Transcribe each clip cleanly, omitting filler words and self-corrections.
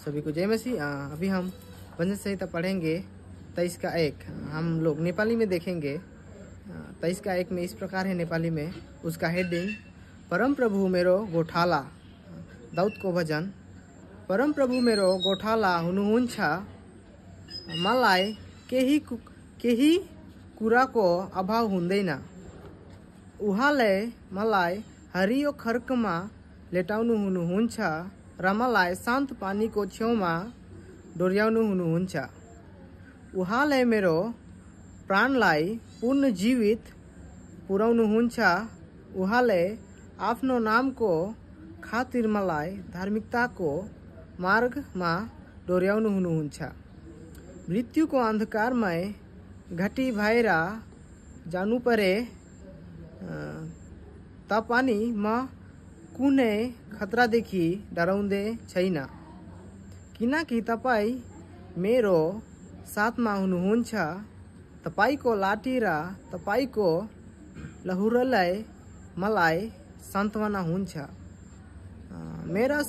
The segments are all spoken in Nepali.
सभी को जय मसीह। अभी हम भजन संहिता पढ़ेंगे 23 का 1। हम लोग नेपाली में देखेंगे। 23 का 1 में इस प्रकार है नेपाली में, उसका हेडिंग परम प्रभु मेरो गोठाला। दाऊद को भजन। परम प्रभु मेरो गोठाला हुनुहुन्छ, मलाई केही कुराको अभाव हुँदैन। उहाँले मलाई हरियो खर्कमा लेटाउनु हुनुहुन्छ र मलाई शान्त पानीको छेउमा डोर्याउनु हुनुहुन्छ। उहाँले मेरो प्राणलाई पूर्ण जीवित पुर्याउनुहुन्छ। उहाँले आफ्नो नामको खातिर मलाई धार्मिकताको मार्गमा डोर्याउनु हुनुहुन्छ। मृत्युको अन्धकारमय घटी भएर जानु परे तापनि म कुनै खतरादेखि डराउँदै छैन, किनकि तपाईँ मेरो साथमा हुनुहुन्छ। तपाईको लाठी र तपाईको लहुराले मलाई सान्त्वना हुन्छ। मेरा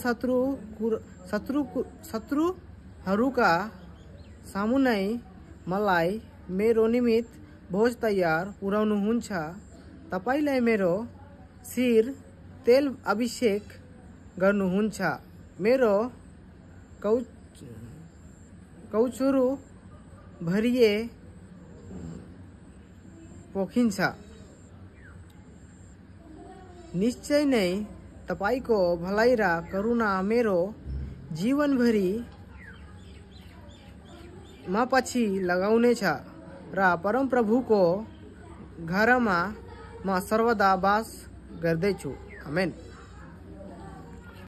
शत्रुहरूका सामुन्ने मलाई मेरो निमित्त भोज तयार पुर्याउनुहुन्छ। तपाईले मेरो शिर तेल अभिषेक गर्नुहुन्छ। मेरो कौचुरो भरिए पोखिन्छ। निश्चय नै तपाईको भलाइ र करुणा मेरो जीवनभरि म पछि लगाउनेछ र परम प्रभुको घरमा म सर्वदा वास गर्दैछु। आमेन।